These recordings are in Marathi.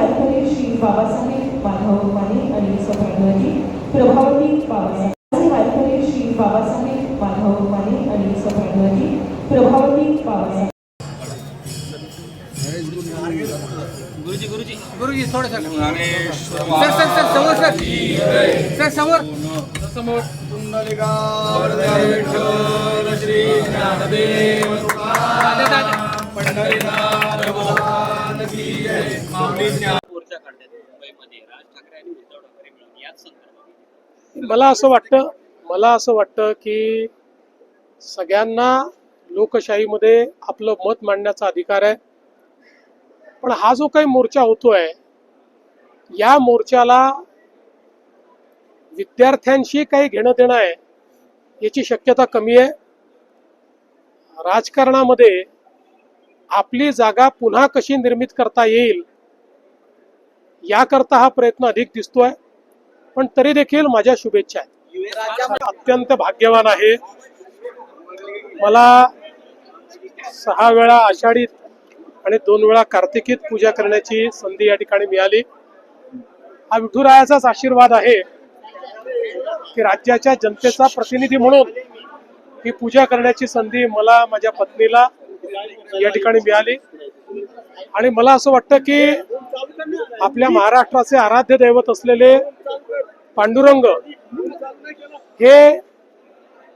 वारकरी श्री बाबासाहेब माधव माने आणि सप्रांगती प्रभावती बाबासाहेब वारकरी श्री बाबासाहेब माधव माने आणि सप्रांगती प्रभावती बाबासाहेब गुरुजी गुरुजी गुरुजी थोड़ा सर सर सर सर समोर सर समोर समोर श्री ज्ञानदेव पंढरीनाथ भगवान की जय. मोर्चा काढतात मुंबईमध्ये राज ठाकरे आणि उद्धव ठाकरे मिळून याच संदर्भात मला असं वाटतं की सगळ्यांना लोकशाहीमध्ये आपलं मत मांडण्याचा अधिकार आहे. पण हा जो काही मोर्चा होतोय या मोर्चाला विद्यार्थ्यांशी काही घेणं देणं आहे याची शक्यता कमी आहे. राजकारणामध्ये आपली जागा पुन्हा कशी निर्मित करता येईल याकरता हा प्रयत्न अधिक दिसतोय. पण तरी देखील माझ्या शुभेच्छा आहेत. अत्यंत भाग्यवान आहे. मला 6 वेळा आषाढीत आणि 2 वेळा कार्तिकीत पूजा करण्याची संधी या ठिकाणी मिळाली. हा विठुरायाचाच आशीर्वाद आहे की राज्याच्या जनतेचा प्रतिनिधी म्हणून ही पूजा करण्याची संधी मला माझ्या पत्नीला या ठिकाणी मिळाली. आणि मला असं वाटतं की आपल्या महाराष्ट्राचे आराध्य दैवत असलेले पांडुरंग हे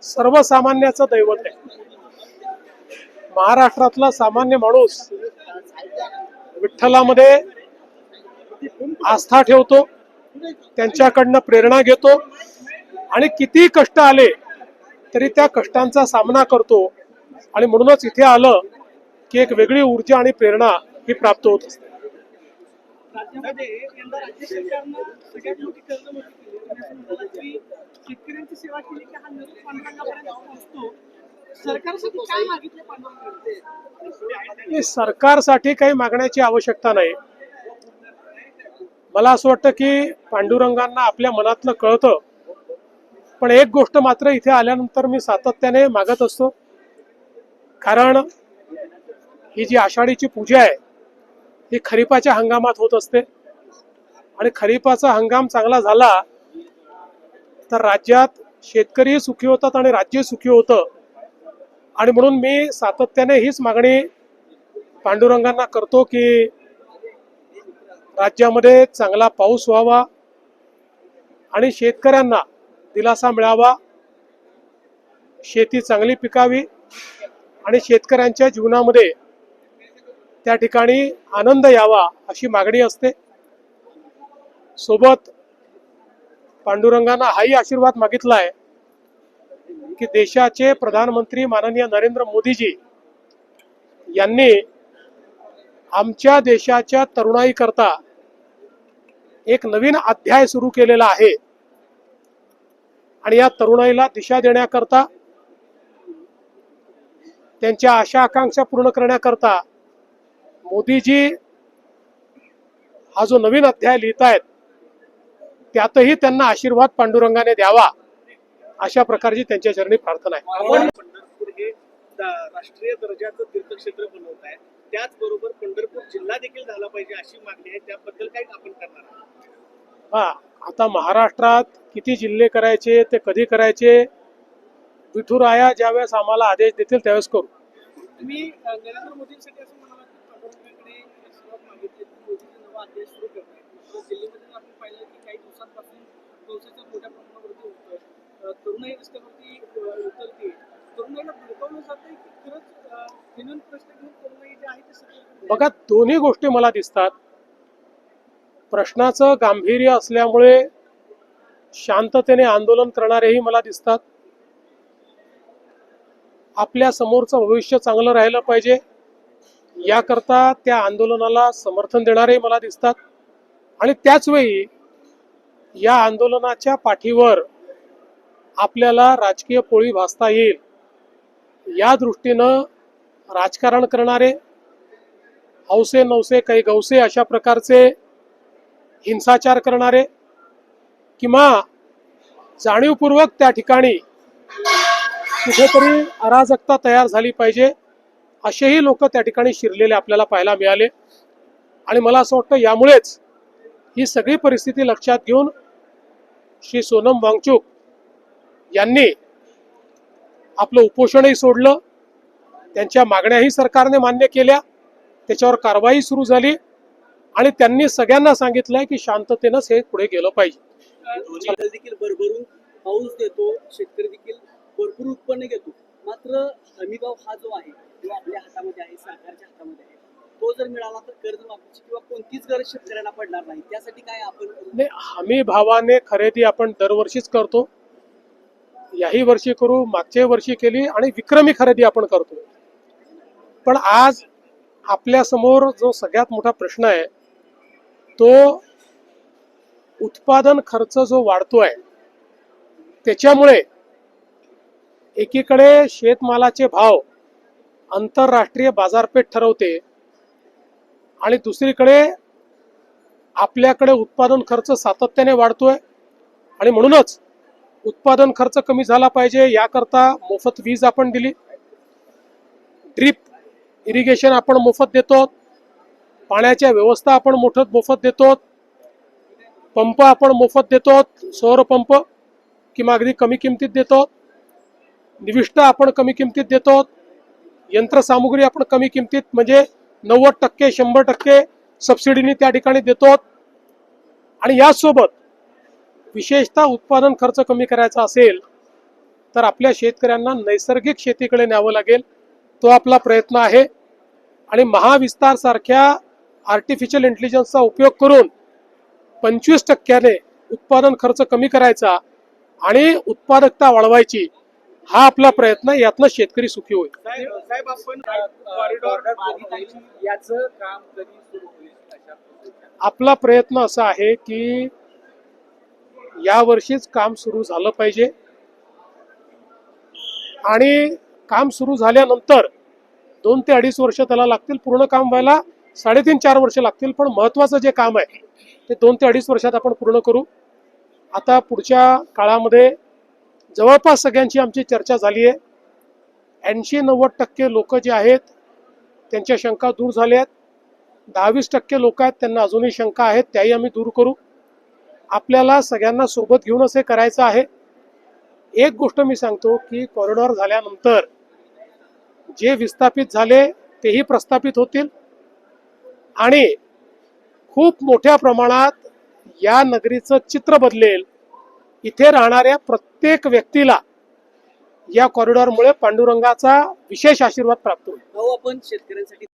सर्वसामान्याचं दैवत आहे. महाराष्ट्रातला सामान्य माणूस विठ्ठलामध्ये आस्था ठेवतो, त्यांच्याकडनं प्रेरणा घेतो आणि किती कष्ट आले तरी त्या कष्टांचा सामना करतो. आणि म्हणूनच इथे आलं की एक वेगळी ऊर्जा आणि प्रेरणा ही प्राप्त होत असते. सरकारसाठी काही मागण्याची आवश्यकता नाही. मला असं वाटतं की पांडुरंगांना आपल्या मनातलं कळतं. पण एक गोष्ट मात्र इथे आल्यानंतर मी सातत्याने मागत असतो, कारण ही जी आषाढीची पूजा आहे ही खरीपाच्या हंगामात होत असते. आणि खरीपाचा हंगाम चांगला झाला तर राज्यात शेतकरी सुखी होतात आणि राज्य सुखी होतं. आणि म्हणून मी सातत्याने हीच मागणी पांडुरंगांना करतो की राज्यामध्ये चांगला पाऊस व्हावा आणि शेतकऱ्यांना दिलासा मिळावा, शेती चांगली पिकावी आणि शेतकऱ्यांच्या जीवनामध्ये त्या ठिकाणी आनंद यावा अशी मागणी असते. सोबत पांडुरंगांना हाही आशीर्वाद मागितला आहे की देशाचे प्रधानमंत्री माननीय नरेंद्र मोदीजी यांनी आमच्या देशाच्या तरुणाई करता एक नवीन अध्याय सुरू केलेला आहे. आणि या तरुणाईला दिशा देण्याकरता, त्यांच्या आशा आकांक्षा पूर्ण करण्याकरता मोदीजी हा जो नवीन अध्याय लिहितायत त्यातही त्यांना आशीर्वाद पांडुरंगाने द्यावा अशा प्रकारची त्यांच्या चरणी प्रार्थना आहे. पंढरपूर हे राष्ट्रीय दर्जाचं तीर्थक्षेत्र बनवत आहे, त्याचबरोबर पंढरपूर जिल्हा देखील झाला पाहिजे अशी मागणी आहे. त्याबद्दल काय आपण करणार आहात? आता महाराष्ट्रात किती जिल्हे करायचे ते कधी करायचे विठुराया ज्यावेळेस आम्हाला आदेश देतील त्यावेळेस करू. तुम्ही नरेंद्र मोदींसाठी असं म्हणाला की पांडुरंगाकडे सुरुवात मागितली, मोदींचा नवा अध्याय सुरू करताय. दिल्लीमध्ये आपण पाहिलं की काही दिवसांपासून पावसाच्या मोठ्या प्रमाणावरती होतं, तरुणाई रस्त्यावरती उतरते, तरुणाईला भडकवलं जातंय की खरंच विनून प्रश्न घेऊन तरुणाई जे आहे ते सगळं. बघा, दोन्ही गोष्टी मला दिसतात. प्रश्नाचं गांभीर्य असल्यामुळे शांततेने आंदोलन करणारेही मला दिसतात. आपल्या समोरचं भविष्य चांगलं राहिलं पाहिजे याकरता त्या आंदोलनाला समर्थन देणारेही मला दिसतात. आणि त्याच वेळी या आंदोलनाच्या पाठीवर आपल्याला राजकीय पोळी भासता येईल या दृष्टीनं राजकारण करणारे, हौसे नवसे काही गवसे अशा प्रकारचे हिंसाचार करणारे किंवा जाणीवपूर्वक त्या ठिकाणी कुठेतरी अराजकता तयार झाली पाहिजे असेही लोक त्या ठिकाणी शिरलेले आपल्याला पाहायला मिळाले. आणि मला असं वाटतं यामुळेच ही सगळी परिस्थिती लक्षात घेऊन श्री सोनम वांगचुक यांनी आपलं उपोषणही सोडलं, त्यांच्या मागण्याही सरकारने मान्य केल्या, त्याच्यावर कारवाई सुरू झाली आणि त्यांनी सगळ्यांना सांगितलंय की शांततेनंच हे पुढे गेलं पाहिजे. शेतकरी देखील भरभरून पाऊस देतो, शेतकरी देखील भरपूर उत्पन्न घेतो, मात्र हमीभाव हा जो आहे तो आपल्या हातामध्ये आहे, सरकारच्या हातामध्ये आहे. तो जर मिळाला तर कर्जमाफीची किंवा कोणतीच गरज शेतकऱ्यांना पडणार नाही. त्यासाठी काय आपण नाही, हमी भावाने खरेदी आपण दरवर्षीच करतो, याही वर्षी करू, मागच्या वर्षी केली आणि विक्रमी खरेदी आपण करतो. पण आज आपल्या समोर जो सगळ्यात मोठा प्रश्न आहे तो उत्पादन खर्च जो वाढतोय त्याच्यामुळे एकीकडे शेतमालाचे भाव आंतरराष्ट्रीय बाजारपेठ ठरवते आणि दुसरीकडे आपल्याकडे उत्पादन खर्च सातत्याने वाढतोय आणि म्हणूनच उत्पादन खर्च कमी झाला पाहिजे याकरता मोफत वीज आपण दिली, ड्रीप इरिगेशन आपण मोफत देतो, पाण्याच्या व्यवस्था आपण मोफत देतो, पंप आपण मोफत देतो, सौर पंप किंवा अगदी कमी किमतीत देतो, निविष्ठा आपण कमी किमतीत देतो, यंत्रसामुग्री आपण कमी किमतीत म्हणजे 90% 100% सबसिडीने त्या ठिकाणी देतो आणि यासोबत विशेषतः उत्पादन खर्च कमी करायचा असेल तर आपल्या शेतकऱ्यांना नैसर्गिक शेतीकडे न्यावं लागेल. तो आपला प्रयत्न आहे आणि महाविस्तार सारख्या आर्टिफिशियल इंटेलिजन्सचा उपयोग करून 25% उत्पादन खर्च कमी करायचा आणि उत्पादकता वाढवायची, हा आपला प्रयत्न. यातनं शेतकरी सुखी होईल. साहेब आपण कॉरिडॉर याचं काम कधी सुरू होईल? आपला प्रयत्न असा आहे की या वर्षीच काम सुरू झालं पाहिजे आणि काम सुरू झाल्यानंतर 2 ते 2.5 वर्ष त्याला लागतील, पूर्ण काम व्हायला 3.5-4 वर्ष लागतील. पण महत्वाचं जे काम आहे ते 2 ते 2.5 वर्षात आपण पूर्ण करू. आता पुढच्या काळामध्ये जवळपास सगळ्यांची आमची चर्चा झाली आहे. 80-90% लोक जे आहेत त्यांच्या शंका दूर झाल्या आहेत. 10-20% लोक आहेत त्यांना अजूनही शंका आहेत, त्याही आम्ही दूर करू. आपल्याला सगळ्यांना सोबत घेऊनच हे करायचं आहे. एक गोष्ट मी सांगतो की कॉरिडॉर झाल्यानंतर जे विस्थापित झाले तेही प्रस्थापित होतील आणि खूप मोठ्या प्रमाणात या नगरीचं चित्र बदलेल. इथे राहणाऱ्या प्रत्येक व्यक्तीला या कॉरिडॉरमुळे पांडुरंगाचा विशेष आशीर्वाद प्राप्त होईल. आपण शेतकऱ्यांसाठी